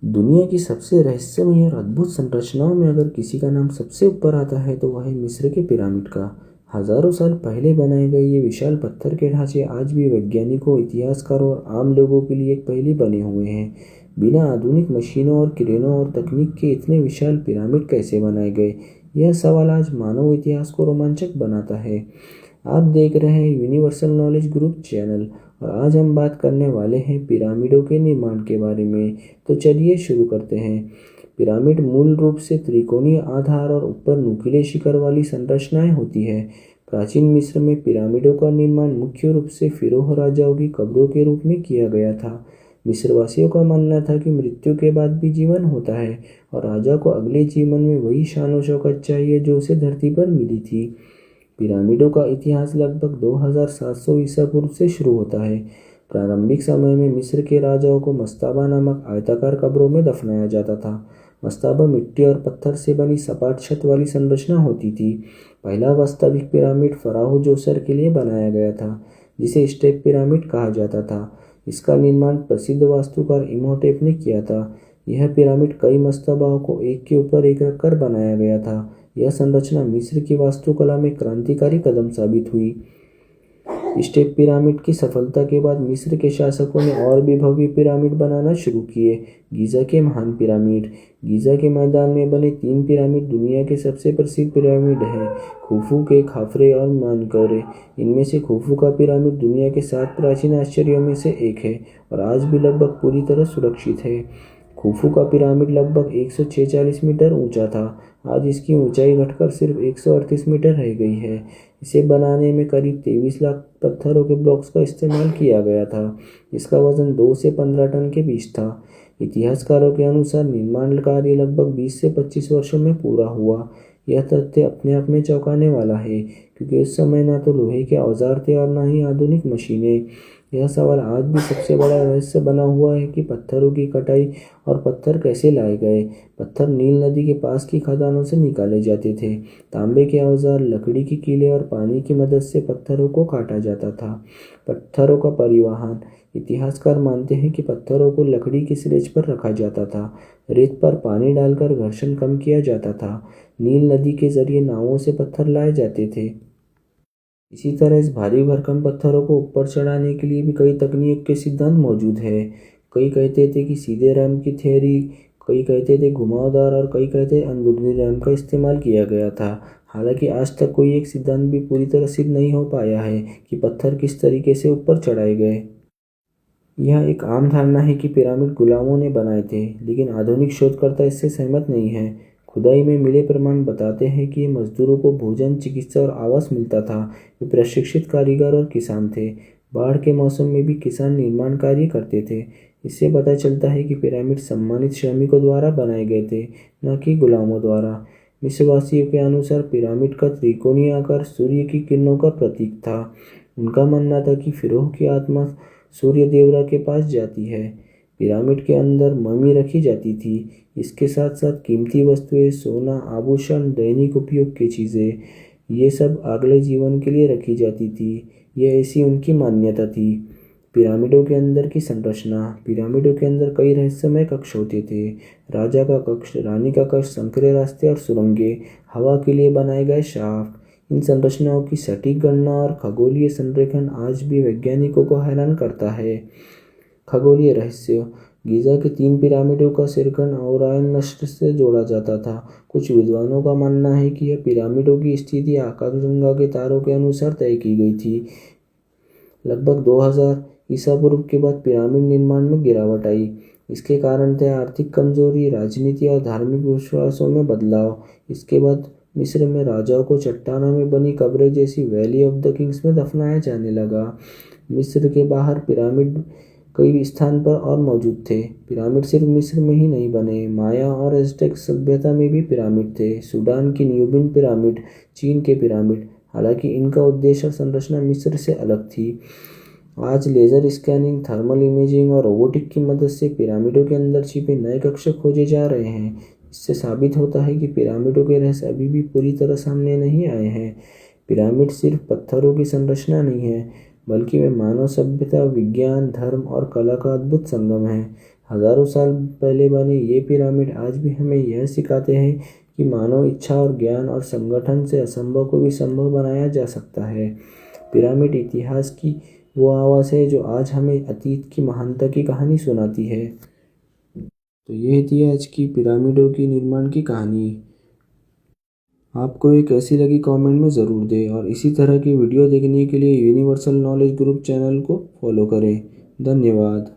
दुनिया की सबसे रहस्यमय और अद्भुत संरचनाओं में अगर किसी का नाम सबसे ऊपर आता है तो वह है मिस्र के पिरामिड का। हजारों साल पहले बनाए गए ये विशाल पत्थर के ढांचे आज भी वैज्ञानिकों, इतिहासकारों और आम लोगों के लिए एक पहेली बने हुए हैं। बिना आधुनिक मशीनों और क्रेनों और तकनीक के इतने विशाल पिरामिड कैसे बनाए गए, यह सवाल आज मानव इतिहास को रोमांचक बनाता है। आप देख रहे हैं यूनिवर्सल नॉलेज ग्रुप चैनल और आज हम बात करने वाले हैं पिरामिडों के निर्माण के बारे में। तो चलिए शुरू करते हैं। पिरामिड मूल रूप से त्रिकोणीय आधार और ऊपर नुकीले शिखर वाली संरचनाएं होती है। प्राचीन मिस्र में पिरामिडों का निर्माण मुख्य रूप से फिरौह राजाओं की कब्रों के रूप में किया गया था। मिस्रवासियों का मानना था कि मृत्यु के बाद भी जीवन होता है और राजा को अगले जीवन में वही शान और शौकत चाहिए जो उसे धरती पर मिली थी। पिरामिडों का इतिहास लगभग 2700 ईसा पूर्व से शुरू होता है। प्रारंभिक समय में मिस्र के राजाओं को मस्ताबा नामक आयताकार कब्रों में दफनाया जाता था। मस्ताबा मिट्टी और पत्थर से बनी सपाट छत वाली संरचना होती थी। पहला वास्तविक पिरामिड फराह जोसर के लिए बनाया गया था, जिसे स्टेप पिरामिड कहा जाता था। इसका निर्माण प्रसिद्ध वास्तुकार इमोटेप ने किया था। यह पिरामिड कई मस्तबाओं को एक के ऊपर एक रखकर बनाया गया था। यह संरचना मिस्र की वास्तुकला में क्रांतिकारी कदम साबित हुई। स्टेप पिरामिड की सफलता के बाद मिस्र के शासकों ने और भी भव्य पिरामिड बनाना शुरू किए। गीज़ा के महान पिरामिड। गीज़ा के मैदान में बने 3 पिरामिड दुनिया के सबसे प्रसिद्ध पिरामिड हैं, खुफू के, खाफरे और मेनकारे। इनमें से खुफू का पिरामिड दुनिया के 7 प्राचीन आश्चर्यों में से एक है और आज भी लगभग पूरी तरह सुरक्षित है। खुफू का पिरामिड लगभग 146 मीटर ऊंचा था। आज इसकी ऊंचाई घटकर सिर्फ 138 मीटर रह गई है। इसे बनाने में करीब 23 लाख पत्थरों के ब्लॉक्स का इस्तेमाल किया गया था। इसका वजन 2 से 15 टन के बीच था। इतिहासकारों के अनुसार निर्माण कार्य लगभग 20 से 25 वर्षों में पूरा हुआ। यह तथ्य अपने आप में चौंकाने वाला है, क्योंकि उस समय न तो लोहे के औजार थे और न ही आधुनिक मशीनें। यह सवाल आज भी सबसे बड़ा रहस्य बना हुआ है कि पत्थरों की कटाई और पत्थर कैसे लाए गए। पत्थर नील नदी के पास की खदानों से निकाले जाते थे। तांबे के औजार, लकड़ी की कीलें और पानी की मदद से पत्थरों को काटा जाता था। पत्थरों का परिवहन। इतिहासकार मानते हैं कि पत्थरों को लकड़ी की स्लेज पर रखा जाता था। रेत पर पानी डालकर घर्षण कम किया जाता था। नील नदी के जरिए नावों से पत्थर लाए जाते थे। इसी तरह इस भारी भरकम पत्थरों को ऊपर चढ़ाने के लिए भी कई तकनीक के सिद्धांत मौजूद है। कई कहते थे कि सीधे रैंप की थ्योरी, कई कहते थे घुमावदार और कई कहते अंदरूनी रैंप का इस्तेमाल किया गया था। हालांकि आज तक कोई एक सिद्धांत भी पूरी तरह सिद्ध नहीं हो पाया है कि पत्थर किस तरीके से ऊपर चढ़ाए गए। यह एक आम धारणा है कि पिरामिड गुलामों ने बनाए थे, लेकिन आधुनिक शोधकर्ता इससे सहमत नहीं है। खुदाई में मिले प्रमाण बताते हैं कि मजदूरों को भोजन, चिकित्सा और आवास मिलता था। वे प्रशिक्षित कारीगर और किसान थे। बाढ़ के मौसम में भी किसान निर्माण कार्य करते थे। इससे पता चलता है कि पिरामिड सम्मानित श्रमिकों द्वारा बनाए गए थे, न कि गुलामों द्वारा। मिस्रवासियों के अनुसार पिरामिड का त्रिकोणीय आकार सूर्य की किरणों का प्रतीक था। उनका मानना था कि फिरौह की आत्मा सूर्य देवता के पास जाती है। पिरामिड के अंदर ममी रखी जाती थी। इसके साथ साथ कीमती वस्तुएं, सोना, आभूषण, दैनिक उपयोग की चीज़ें, ये सब अगले जीवन के लिए रखी जाती थी। यह ऐसी उनकी मान्यता थी। पिरामिडों के अंदर की संरचना। पिरामिडों के अंदर कई रहस्यमय कक्ष होते थे। राजा का कक्ष, रानी का कक्ष, संकरे रास्ते और सुरंगें, हवा के लिए बनाए गए शाफ्ट। इन संरचनाओं की सटीक गणना और खगोलीय संरेखन आज भी वैज्ञानिकों को हैरान करता है। खगोलीय रहस्य। गीज़ा के 3 पिरामिडों का सिरकन ओरायन नक्षत्र से जोड़ा जाता था। कुछ विद्वानों का मानना है कि यह पिरामिडों की स्थिति आकाशगंगा के तारों के अनुसार तय की गई थी। लगभग 2000 ईसा पूर्व के बाद पिरामिड निर्माण में गिरावट आई। इसके कारण थे आर्थिक कमजोरी, राजनीति और धार्मिक विश्वासों में बदलाव। इसके बाद मिस्र में राजाओं को चट्टानों में बनी कब्रें जैसी वैली ऑफ द किंग्स में दफनाया जाने लगा। मिस्र के बाहर पिरामिड कई स्थान पर और मौजूद थे। पिरामिड सिर्फ मिस्र में ही नहीं बने, माया और एज़टेक सभ्यता में भी पिरामिड थे। सूडान की न्यूबिन पिरामिड, चीन के पिरामिड। हालांकि इनका उद्देश्य और संरचना मिस्र से अलग थी। आज लेज़र स्कैनिंग, थर्मल इमेजिंग और रोबोटिक की मदद से पिरामिडों के अंदर छिपे नए कक्ष खोजे जा रहे हैं। इससे साबित होता है कि पिरामिडों के रहस्य अभी भी पूरी तरह सामने नहीं आए हैं। पिरामिड सिर्फ पत्थरों की संरचना नहीं है, बल्कि वे मानव सभ्यता, विज्ञान, धर्म और कला का अद्भुत संगम है। हजारों साल पहले बने ये पिरामिड आज भी हमें यह सिखाते हैं कि मानव इच्छा और ज्ञान और संगठन से असंभव को भी संभव बनाया जा सकता है। पिरामिड इतिहास की वो आवाज़ है जो आज हमें अतीत की महानता की कहानी सुनाती है। तो ये थी आज की पिरामिडों की निर्माण की कहानी। आपको ये कैसी लगी कमेंट में ज़रूर दें और इसी तरह की वीडियो देखने के लिए यूनिवर्सल नॉलेज ग्रुप चैनल को फॉलो करें। धन्यवाद।